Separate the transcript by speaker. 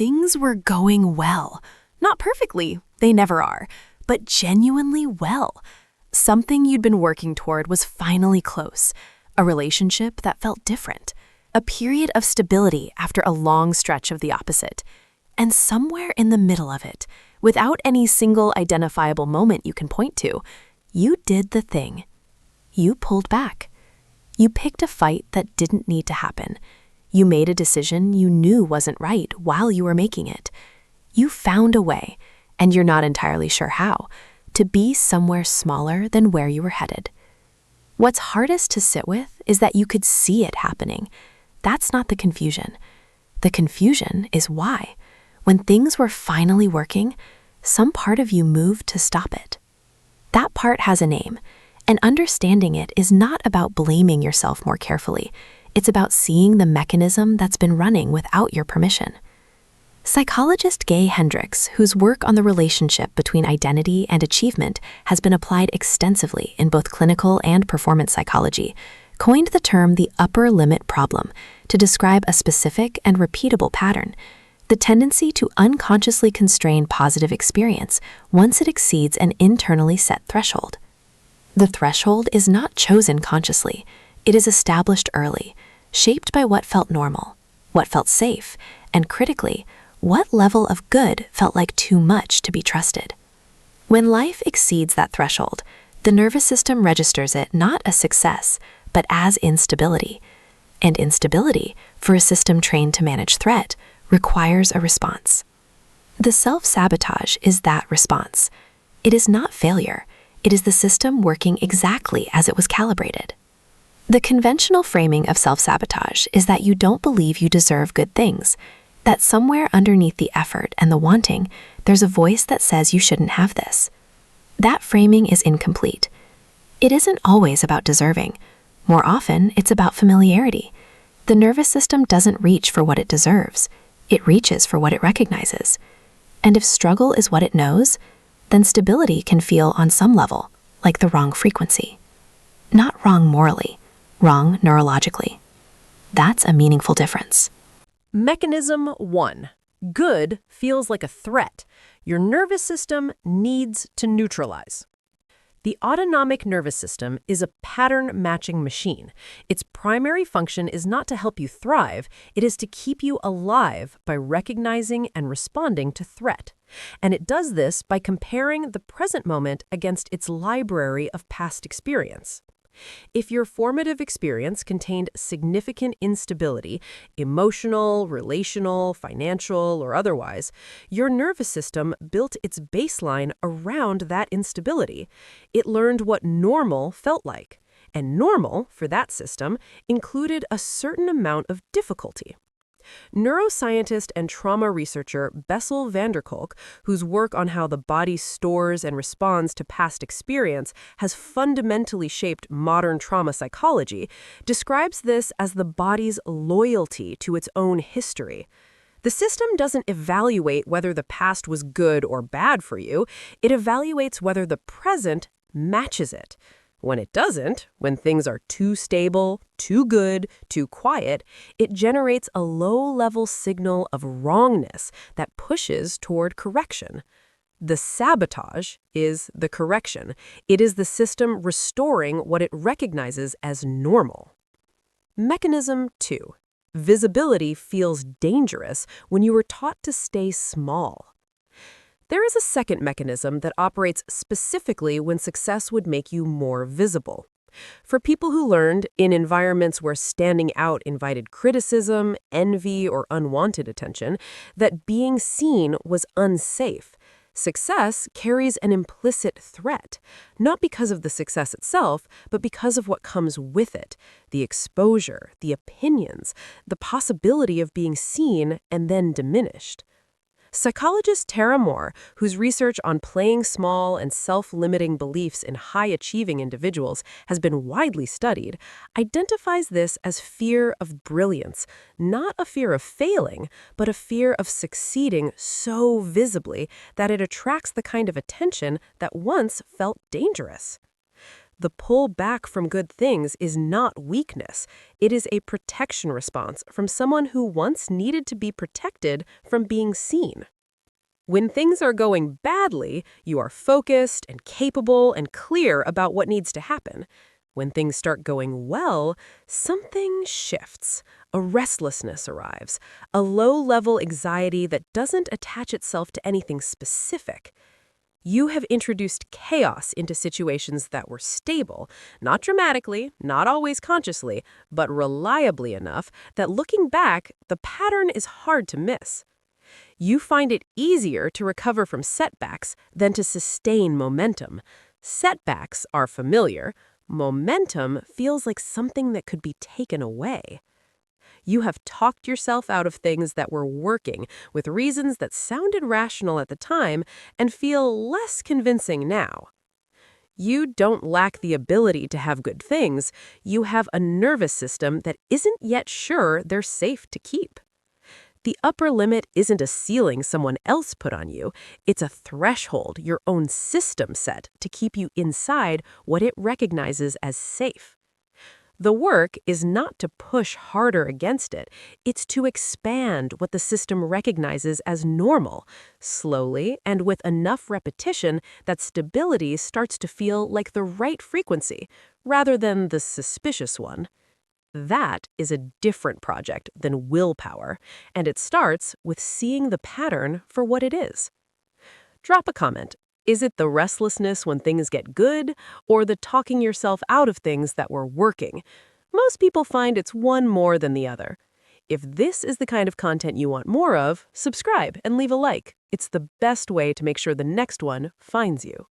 Speaker 1: things were going well. Not perfectly, they never are, but genuinely well. Something you'd been working toward was finally close. A relationship that felt different. A period of stability after a long stretch of the opposite. And somewhere in the middle of it, without any single identifiable moment you can point to, you did the thing. You pulled back. You picked a fight that didn't need to happen. You made a decision you knew wasn't right while you were making it. You found a way, and you're not entirely sure how, to be somewhere smaller than where you were headed. What's hardest to sit with is that you could see it happening. That's not the confusion. The confusion is why. When things were finally working, some part of you moved to stop it. That part has a name, and understanding it is not about blaming yourself more carefully. It's about seeing the mechanism that's been running without your permission. Psychologist Gay Hendricks, whose work on the relationship between identity and achievement has been applied extensively in both clinical and performance psychology, coined the term the upper limit problem to describe a specific and repeatable pattern, the tendency to unconsciously constrain positive experience once it exceeds an internally set threshold. The threshold is not chosen consciously. It is established early, shaped by what felt normal, what felt safe, and critically, what level of good felt like too much to be trusted. When life exceeds that threshold, the nervous system registers it not as success, but as instability. And instability, for a system trained to manage threat, requires a response. The self-sabotage is that response. It is not failure. It is the system working exactly as it was calibrated. The conventional framing of self-sabotage is that you don't believe you deserve good things, that somewhere underneath the effort and the wanting, there's a voice that says you shouldn't have this. That framing is incomplete. It isn't always about deserving. More often, it's about familiarity. The nervous system doesn't reach for what it deserves. It reaches for what it recognizes. And if struggle is what it knows, then stability can feel on some level like the wrong frequency. Not wrong morally, wrong neurologically. That's a meaningful difference.
Speaker 2: Mechanism 1. Good feels like a threat. Your nervous system needs to neutralize. The autonomic nervous system is a pattern-matching machine. Its primary function is not to help you thrive, it is to keep you alive by recognizing and responding to threat. And it does this by comparing the present moment against its library of past experience. If your formative experience contained significant instability, emotional, relational, financial, or otherwise, your nervous system built its baseline around that instability. It learned what normal felt like, and normal, for that system, included a certain amount of difficulty. Neuroscientist and trauma researcher Bessel van der Kolk, whose work on how the body stores and responds to past experience has fundamentally shaped modern trauma psychology, describes this as the body's loyalty to its own history. The system doesn't evaluate whether the past was good or bad for you, it evaluates whether the present matches it. When it doesn't, when things are too stable, too good, too quiet, it generates a low-level signal of wrongness that pushes toward correction. The sabotage is the correction. It is the system restoring what it recognizes as normal. Mechanism 2. Visibility feels dangerous when you were taught to stay small. There is a second mechanism that operates specifically when success would make you more visible. For people who learned, in environments where standing out invited criticism, envy, or unwanted attention, that being seen was unsafe, success carries an implicit threat, not because of the success itself, but because of what comes with it, the exposure, the opinions, the possibility of being seen and then diminished. Psychologist Tara Moore, whose research on playing small and self-limiting beliefs in high-achieving individuals has been widely studied, identifies this as fear of brilliance, not a fear of failing, but a fear of succeeding so visibly that it attracts the kind of attention that once felt dangerous. The pull back from good things is not weakness. It is a protection response from someone who once needed to be protected from being seen. When things are going badly, you are focused and capable and clear about what needs to happen. When things start going well, something shifts. A restlessness arrives, a low-level anxiety that doesn't attach itself to anything specific. You have introduced chaos into situations that were stable, not dramatically, not always consciously, but reliably enough that looking back, the pattern is hard to miss. You find it easier to recover from setbacks than to sustain momentum. Setbacks are familiar. Momentum feels like something that could be taken away. You have talked yourself out of things that were working with reasons that sounded rational at the time and feel less convincing now. You don't lack the ability to have good things. You have a nervous system that isn't yet sure they're safe to keep. The upper limit isn't a ceiling someone else put on you. It's a threshold your own system set to keep you inside what it recognizes as safe. The work is not to push harder against it. It's to expand what the system recognizes as normal, slowly and with enough repetition that stability starts to feel like the right frequency, rather than the suspicious one. That is a different project than willpower, and it starts with seeing the pattern for what it is. Drop a comment. Is it the restlessness when things get good, or the talking yourself out of things that were working? Most people find it's one more than the other. If this is the kind of content you want more of, subscribe and leave a like. It's the best way to make sure the next one finds you.